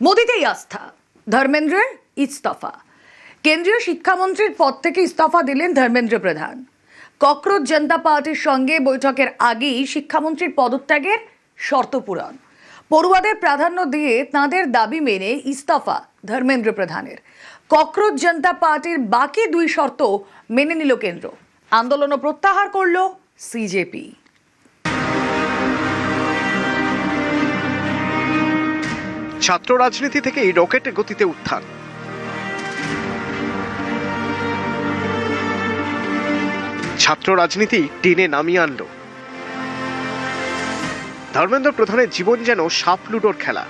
মোদিতেই আস্থা, ধর্মেন্দ্রের ইস্তফা। কেন্দ্রীয় শিক্ষামন্ত্রীর পদ থেকে ইস্তফা দিলেন ধর্মেন্দ্র প্রধান। ককরোচ জনতা পার্টির সঙ্গে বৈঠকের আগেই শিক্ষামন্ত্রীর পদত্যাগের শর্ত পূরণ। পড়ুয়াদের প্রাধান্য দিয়ে তাঁদের দাবি মেনে ইস্তফা ধর্মেন্দ্র প্রধানের। ককরোচ জনতা পার্টির বাকি দুই শর্ত মেনে নিল কেন্দ্র। আন্দোলনও প্রত্যাহার করল সিজেপি। ছাত্র রাজনীতি থেকে এই রকেট গতিতে উত্থান। ছাত্র রাজনীতি টেনে নামিয়ে আনল। ধর্মেন্দ্র প্রধানের জীবন যেন সাপ লুডোর খেলা।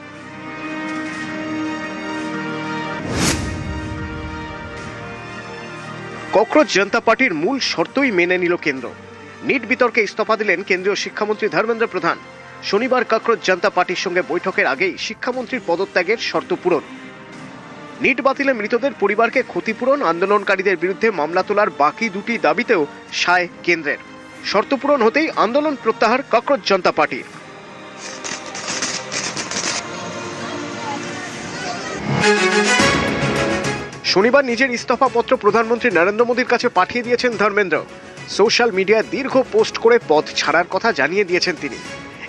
ককরোচ জনতা পার্টির মূল শর্তই মেনে নিল কেন্দ্র। নিট বিতর্কে ইস্তফা দিলেন কেন্দ্রীয় শিক্ষামন্ত্রী ধর্মেন্দ্র প্রধান। শনিবার ককরোচ জনতা পার্টির সঙ্গে বৈঠকের আগেই শিক্ষামন্ত্রীর পদত্যাগের শর্ত পূরণ। নিট বাতিলে মৃতদের পরিবারকে ক্ষতিপূরণ, আন্দোলনকারীদের বিরুদ্ধে মামলা তোলার বাকি দুটি দাবিতেও সায় কেন্দ্রের। শর্ত পূরণ হতেই আন্দোলন প্রত্যাহার ককরোচ জনতা পার্টির। শনিবার নিজের ইস্তফাপত্র প্রধানমন্ত্রী নরেন্দ্র মোদীর কাছে পাঠিয়ে দিয়েছেন ধর্মেন্দ্র। সোশ্যাল মিডিয়ায় দীর্ঘ পোস্ট করে পদ ছাড়ার কথা জানিয়ে দিয়েছেন তিনি।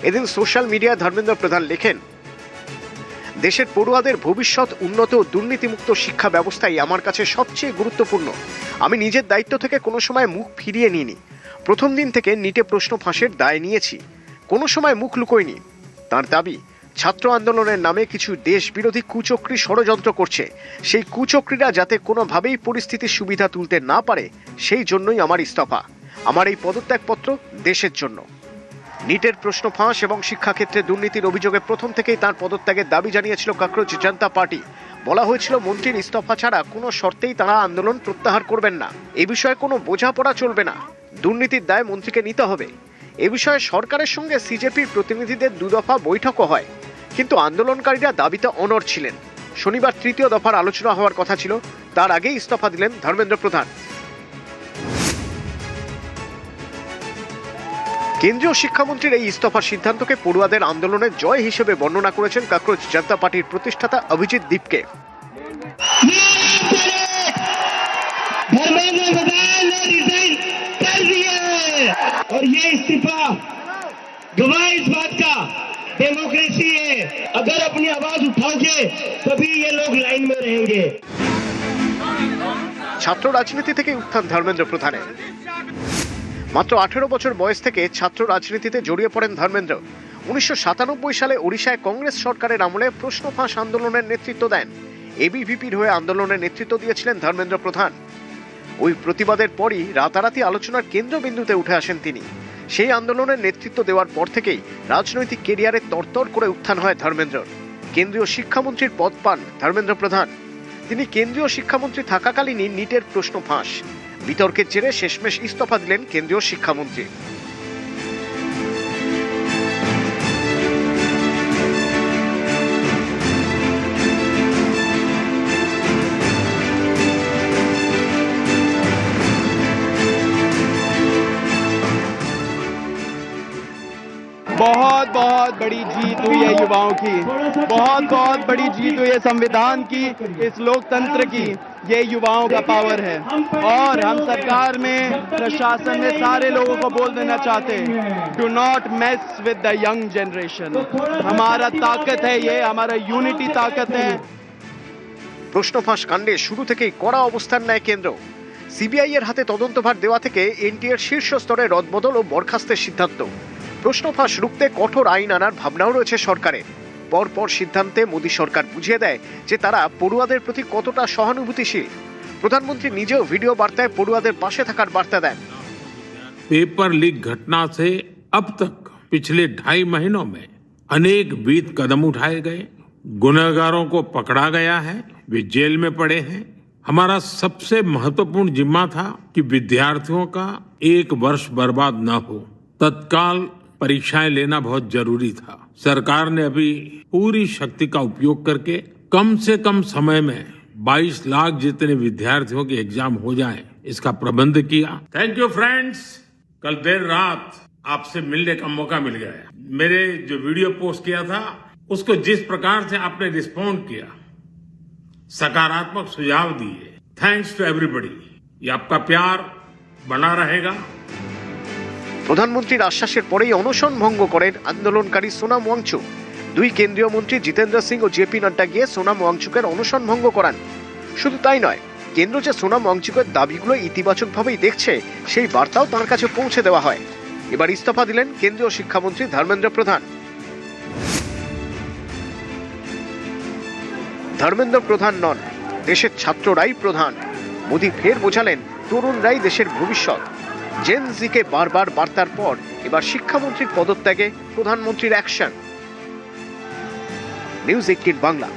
এদিন সোশ্যাল মিডিয়ায় ধর্মেন্দ্র প্রধান লেখেন, দেশের পড়ুয়াদের ভবিষ্যৎ উন্নত ও দুর্নীতিমুক্ত শিক্ষা ব্যবস্থাই আমার কাছে সবচেয়ে গুরুত্বপূর্ণ। আমি নিজের দায়িত্ব থেকে কোনো সময় মুখ ফিরিয়ে নিইনি। প্রথম দিন থেকে নিটে প্রশ্ন ফাঁসের দায় নিয়েছি, কোনো সময় মুখ লুকোইনি। তার দাবি, ছাত্র আন্দোলনের নামে কিছু দেশ বিরোধী কুচক্রী ষড়যন্ত্র করছে। সেই কুচক্রীরা যাতে কোনোভাবেই পরিস্থিতির সুবিধা তুলতে না পারে, সেই জন্যই আমার ইস্তফা। আমার এই পদত্যাগপত্র দেশের জন্য। নিটের প্রশ্ন ফাঁস এবং শিক্ষাক্ষেত্রে দুর্নীতির অভিযোগে প্রথম থেকেই তার পদত্যাগের দাবি জানিয়েছিল ককরোচ জনতা পার্টি। বলা হয়েছিল, মন্ত্রীর ইস্তফা ছাড়া কোনো শর্তেই তারা আন্দোলন প্রত্যাহার করবেন না। এ বিষয়ে কোনো বোঝাপড়া চলবে না, দুর্নীতির দায় মন্ত্রীকে নিতে হবে। এ বিষয়ে সরকারের সঙ্গে সিজেপির প্রতিনিধিদের দুদফা বৈঠকও হয়, কিন্তু আন্দোলনকারীরা দাবিতে অনড় ছিলেন। শনিবার তৃতীয় দফার আলোচনা হওয়ার কথা ছিল, তার আগেই ইস্তফা দিলেন ধর্মেন্দ্র প্রধান। কেন্দ্রীয় শিক্ষামন্ত্রীর এই ইস্তফার সিদ্ধান্তকে পড়ুয়াদের আন্দোলনের জয় হিসেবে বর্ণনা করেছেন ককরোচ জনতা পার্টির প্রতিষ্ঠাতা অভিজিৎ দীপকে। डेमोक्रेसी है, अगर अपनी आवाज उठाओगे तभी ये लोग लाइन में रहेंगे। ছাত্র রাজনীতি থেকে উত্থান ধর্মেন্দ্র প্রধানের। মাত্র 18 বছর বয়স থেকে ছাত্র রাজনীতিতে জড়িয়ে পড়েন ধর্মেন্দ্র। 1997 সালে ওড়িশায় কংগ্রেস সরকারের আমলে প্রশ্ন ফাঁস আন্দোলনের নেতৃত্ব দেন। এবিভিপির হয়ে আন্দোলনের নেতৃত্ব দিয়েছিলেন ধর্মেন্দ্র প্রধান। ওই প্রতিবাদের পরই রাতারাতি আলোচনার কেন্দ্রবিন্দুতে উঠে আসেন তিনি। সেই আন্দোলনের নেতৃত্ব দেওয়ার পর থেকেই রাজনৈতিক কেরিয়ারে তরতর করে উত্থান হয় ধর্মেন্দ্রর। কেন্দ্রীয় শিক্ষামন্ত্রীর পদ পান ধর্মেন্দ্র প্রধান। তিনি কেন্দ্রীয় শিক্ষামন্ত্রী থাকাকালীনই নিটের প্রশ্ন ফাঁস। বিতর্কের জেরে শেষমেশ ইস্তফা দিলেন কেন্দ্রীয় শিক্ষামন্ত্রী। बहुत बहुत बड़ी जीत हुई है युवाओं की, बहुत बहुत बड़ी जीत हुई है संविधान की, इस लोकतंत्र की। ये युवाओं का पावर है और हम सरकार में, प्रशासन में सारे लोगों को बोल देना चाहते हैं, do not mess with the young generation. हमारा ताकत है, ये हमारा यूनिटी ताकत है। প্রশ্ন ফাঁস কাণ্ডে শুরু থেকেই কড়া অবস্থান নেয় কেন্দ্র। সিবিআই এর হাতে তদন্তভার দেওয়া থেকে এনটিএর শীর্ষ স্তরে রদবদল ও বরখাস্তের সিদ্ধান্ত। প্রশ্ন ফাঁস রুখতে কঠোর আইন আনার ভাবনাও রয়েছে সরকারের। পরপর সিদ্ধান্তে মোদী সরকার বুঝিয়ে দেয় যে তারা পড়ুয়াদের প্রতি কতটা সহানুভূতিশীল। প্রধানমন্ত্রী নিজেও ভিডিও বার্তায় পড়ুয়াদের পাশে থাকার বার্তা দেন। पेपर लीक घटना से अब तक पिछले 2.5 महीनों में अनेक विध कदम उठाए गए, गुनहगारों को पकड़ा गया है, वे जेल में पड़े हैं। हमारा सबसे महत्वपूर्ण जिम्मा था कि विद्यार्थियों का 1 वर्ष बर्बाद न हो। तत्काल परीक्षाएं लेना बहुत जरूरी था। सरकार ने अभी पूरी शक्ति का उपयोग करके कम से कम समय में 22 लाख जितने विद्यार्थियों के एग्जाम हो जाएं, इसका प्रबंध किया। Thank you friends. कल देर रात आपसे मिलने का मौका मिल गया। मेरे जो वीडियो पोस्ट किया था उसको जिस प्रकार से आपने रिस्पॉन्ड किया, सकारात्मक सुझाव दिए, थैंक्स टू एवरीबॉडी। ये आपका प्यार बना रहेगा। প্রধানমন্ত্রীর আশ্বাসের পরেই অনশন ভঙ্গ করেন আন্দোলনকারী সোনাম ওয়াংচুক। দুই কেন্দ্রীয় মন্ত্রী জিতেন্দ্র সিং ও জেপি নাড্ডা গিয়ে সোনাম ওয়াংচুকের অনশন ভঙ্গ করান। শুধু তাই নয়, কেন্দ্র যে সোনাম ওয়াংচুকের দাবিগুলো ইতিবাচকভাবেই দেখছে সেই বার্তাও তার কাছে পৌঁছে দেওয়া হয়। এবার ইস্তফা দিলেন কেন্দ্রীয় শিক্ষামন্ত্রী ধর্মেন্দ্র প্রধান। ধর্মেন্দ্র প্রধান নন, দেশের ছাত্ররাই প্রধান। মোদী ফের বোঝালেন তরুণরাই দেশের ভবিষ্যৎ। জেন জিকে বারবার বার্তার পর এবার শিক্ষামন্ত্রীর পদত্যাগে প্রধানমন্ত্রীর অ্যাকশন। নিউজ 18 বাংলা।